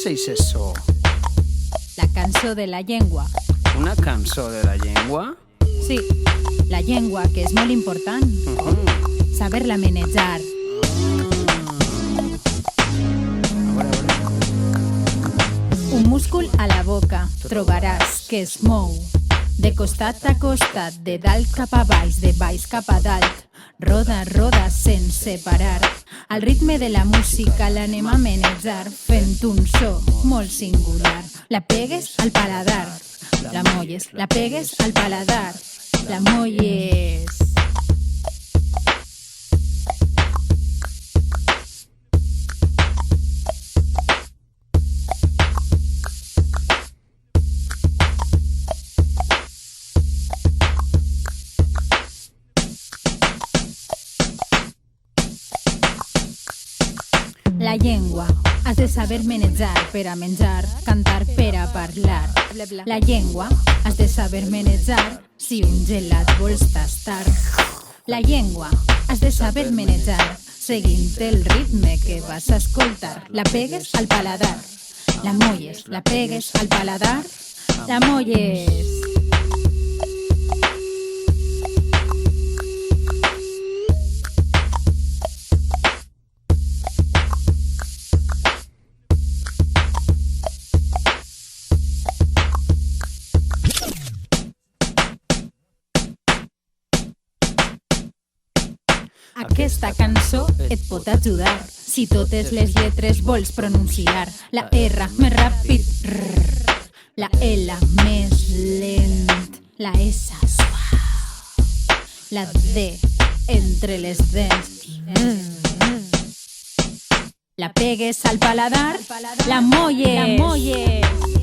és eixe so? La cançó de la llengua. Una cançó de la llengua? Sí, la llengua, que és molt important. Saber-la manejar. Un múscul a la boca trobaràs que es mou de costat a costat, de dalt cap a baix, de baix cap a dalt. Roda, roda sense parar. Al ritme de la música l'anem a manejar fent un so molt singular. La pegues al paladar, la molles, la pegues al paladar, la molles. La llengua, has de saber manejar per a menjar, cantar per a parlar. La llengua, has de saber manejar si un gelat vols tastar. La llengua, has de saber manejar seguint el ritme que vas a escoltar. La pegues al paladar, la molles, la pegues al paladar, la molles. Aquesta cançó et pot ajudar si totes les lletres vols pronunciar. La R més ràpid, rrr. La L més lent, la S suau, la D entre les dents. La pegues al paladar, la molles.